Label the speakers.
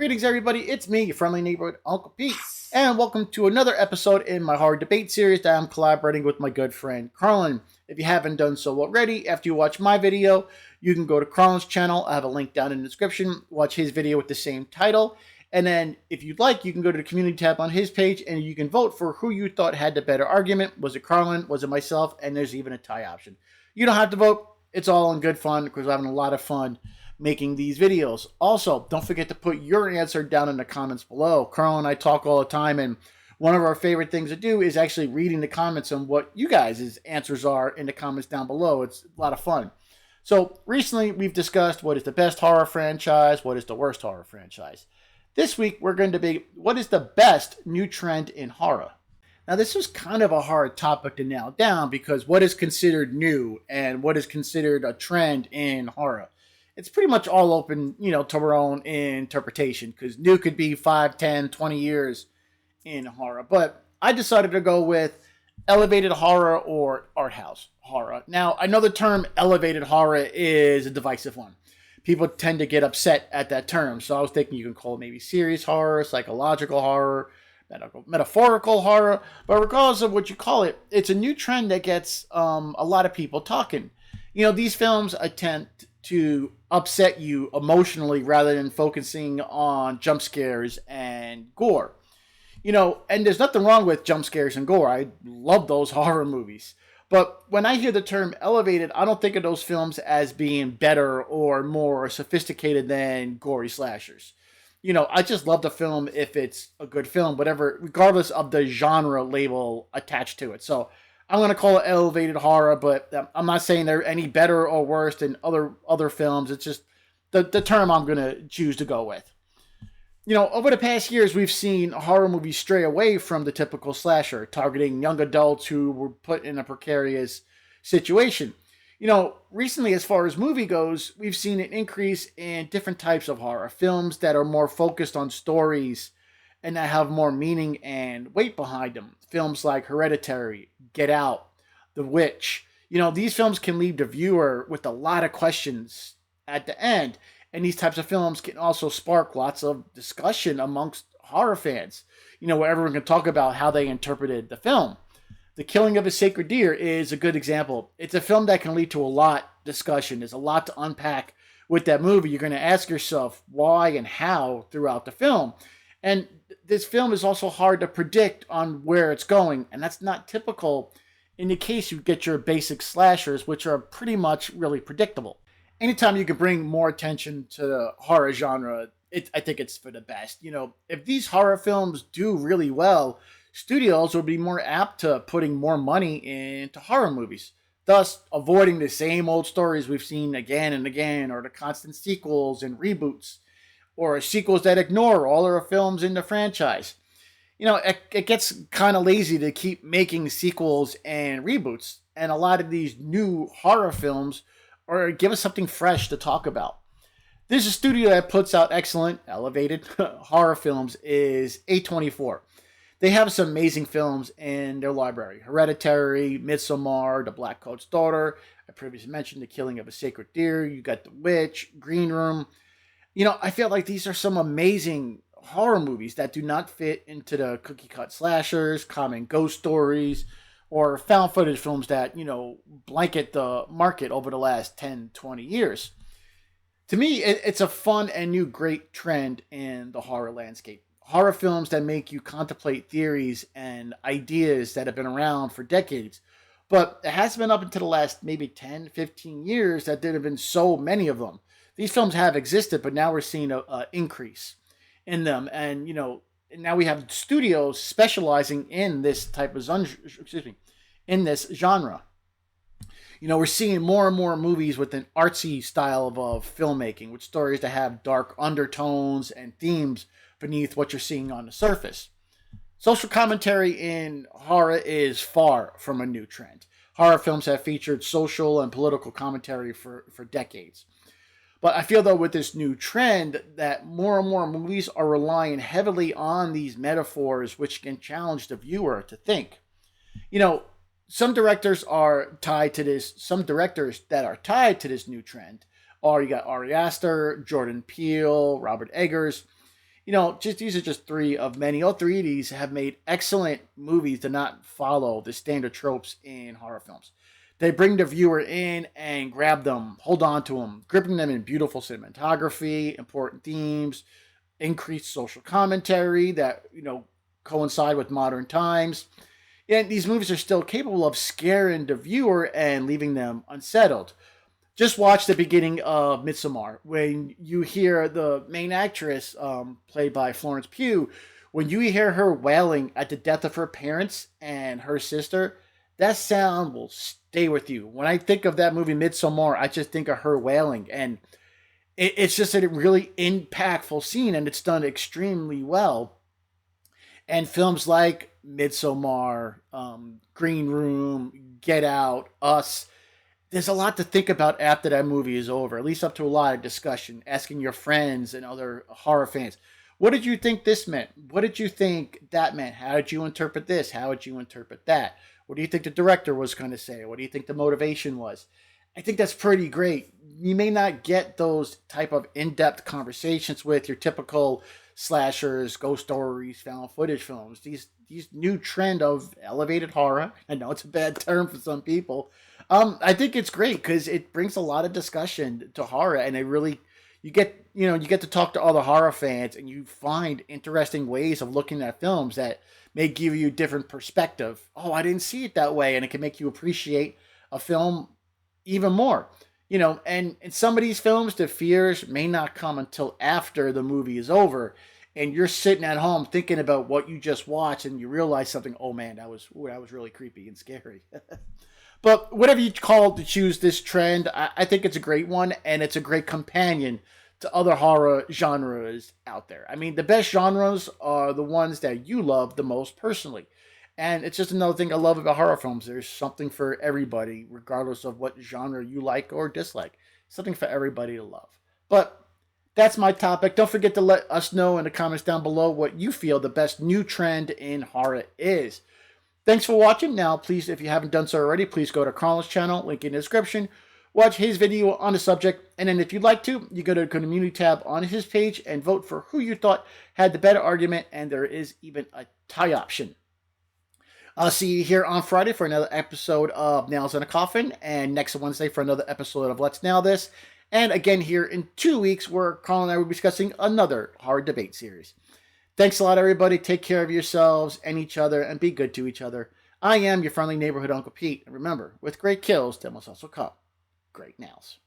Speaker 1: Greetings, everybody. It's me, your friendly neighborhood Uncle Pete, and welcome to another episode in my horror debate series that I'm collaborating with my good friend Carlin. If you haven't done so already, after you watch my video, you can go to Carlin's channel. I have a link down in the description. Watch his video with the same title. And then, if you'd like, you can go to the community tab on his page and you can vote for who you thought had the better argument. Was it Carlin? Was it myself? And there's even a tie option. You don't have to vote. It's all in good fun because we're having a lot of fun making these videos. Also, don't forget to put your answer down in the comments below. Carl and I talk all the time, and one of our favorite things to do is actually reading the comments on what you guys' answers are in the comments down below. It's a lot of fun. So recently, we've discussed what is the best horror franchise, what is the worst horror franchise. This week, we're going to debate what is the best new trend in horror. Now, this was kind of a hard topic to nail down because what is considered new and what is considered a trend in horror? It's pretty much all open, to our own interpretation, because new could be 5, 10, 20 years in horror. But I decided to go with elevated horror or art house horror. Now, I know the term elevated horror is a divisive one. People tend to get upset at that term. So I was thinking you can call it maybe serious horror, psychological horror, metaphorical horror. But regardless of what you call it, it's a new trend that gets a lot of people talking. These films attempt to upset you emotionally rather than focusing on jump scares and gore. And there's nothing wrong with jump scares and gore. I love those horror movies. But when I hear the term elevated, I don't think of those films as being better or more sophisticated than gory slashers. I just love the film if it's a good film, whatever, regardless of the genre label attached to it. So I'm going to call it elevated horror, but I'm not saying they're any better or worse than other films. It's just the term I'm going to choose to go with. Over the past years, we've seen horror movies stray away from the typical slasher, targeting young adults who were put in a precarious situation. Recently, as far as movie goes, we've seen an increase in different types of horror, films that are more focused on stories and that have more meaning and weight behind them. Films like Hereditary, Get Out, The Witch. These films can leave the viewer with a lot of questions at the end. And these types of films can also spark lots of discussion amongst horror fans, where everyone can talk about how they interpreted the film. The Killing of a Sacred Deer is a good example. It's a film that can lead to a lot of discussion. There's a lot to unpack with that movie. You're going to ask yourself why and how throughout the film. And this film is also hard to predict on where it's going, and that's not typical in the case you get your basic slashers, which are pretty much really predictable. Anytime you can bring more attention to the horror genre, I think it's for the best. If these horror films do really well, studios will be more apt to putting more money into horror movies, thus avoiding the same old stories we've seen again and again, or the constant sequels and reboots, or sequels that ignore all of the films in the franchise. It gets kind of lazy to keep making sequels and reboots, and a lot of these new horror films or give us something fresh to talk about. There's a studio that puts out excellent, elevated horror films is A24. They have some amazing films in their library. Hereditary, Midsommar, The Black Coat's Daughter. I previously mentioned The Killing of a Sacred Deer. You got The Witch, Green Room. I feel like these are some amazing horror movies that do not fit into the cookie-cut slashers, common ghost stories, or found footage films that, blanket the market over the last 10, 20 years. To me, it's a fun and new great trend in the horror landscape. Horror films that make you contemplate theories and ideas that have been around for decades. But it has been up until the last maybe 10, 15 years that there have been so many of them. These films have existed, but now we're seeing an increase in them. And, now we have studios specializing in this type of in this genre. We're seeing more and more movies with an artsy style of filmmaking, with stories that have dark undertones and themes beneath what you're seeing on the surface. Social commentary in horror is far from a new trend. Horror films have featured social and political commentary for decades. But I feel, though, with this new trend that more and more movies are relying heavily on these metaphors, which can challenge the viewer to think. Some directors are tied to this. Some directors that are tied to this new trend are, you got Ari Aster, Jordan Peele, Robert Eggers. just these are just three of many. All three of these have made excellent movies to not follow the standard tropes in horror films. They bring the viewer in and grab them, hold on to them, gripping them in beautiful cinematography, important themes, increased social commentary that coincide with modern times. And these movies are still capable of scaring the viewer and leaving them unsettled. Just watch the beginning of Midsommar when you hear the main actress, played by Florence Pugh, when you hear her wailing at the death of her parents and her sister. That sound will stay with you. When I think of that movie Midsommar, I just think of her wailing, and it's just a really impactful scene, and it's done extremely well. And films like Midsommar, Green Room, Get Out, Us, there's a lot to think about after that movie is over, at least up to a lot of discussion, asking your friends and other horror fans, what did you think this meant? What did you think that meant? How did you interpret this? How did you interpret that? What do you think the director was going to say? What do you think the motivation was? I think that's pretty great. You may not get those type of in-depth conversations with your typical slashers, ghost stories, found footage films. These new trend of elevated horror. I know it's a bad term for some people. I think it's great because it brings a lot of discussion to horror, and it really you get to talk to other horror fans, and you find interesting ways of looking at films that may give you different perspective. Oh, I didn't see it that way, and it can make you appreciate a film even more. And in some of these films, the fears may not come until after the movie is over, and you're sitting at home thinking about what you just watched, and you realize something. Oh man, that was really creepy and scary. But whatever you call to choose this trend, I think it's a great one, and it's a great companion to other horror genres out there. I mean, the best genres are the ones that you love the most personally. And it's just another thing I love about horror films. There's something for everybody, regardless of what genre you like or dislike. Something for everybody to love. But that's my topic. Don't forget to let us know in the comments down below what you feel the best new trend in horror is. Thanks for watching. Now, please, if you haven't done so already, please go to Carl's channel, link in the description. Watch his video on the subject, and then if you'd like to, you go to the community tab on his page and vote for who you thought had the better argument, and there is even a tie option. I'll see you here on Friday for another episode of Nails in a Coffin, and next Wednesday for another episode of Let's Nail This, and again here in 2 weeks where Carl and I will be discussing another horror debate series. Thanks a lot, everybody. Take care of yourselves and each other, and be good to each other. I am your friendly neighborhood Uncle Pete, and remember, with great kills, there must also come great nails.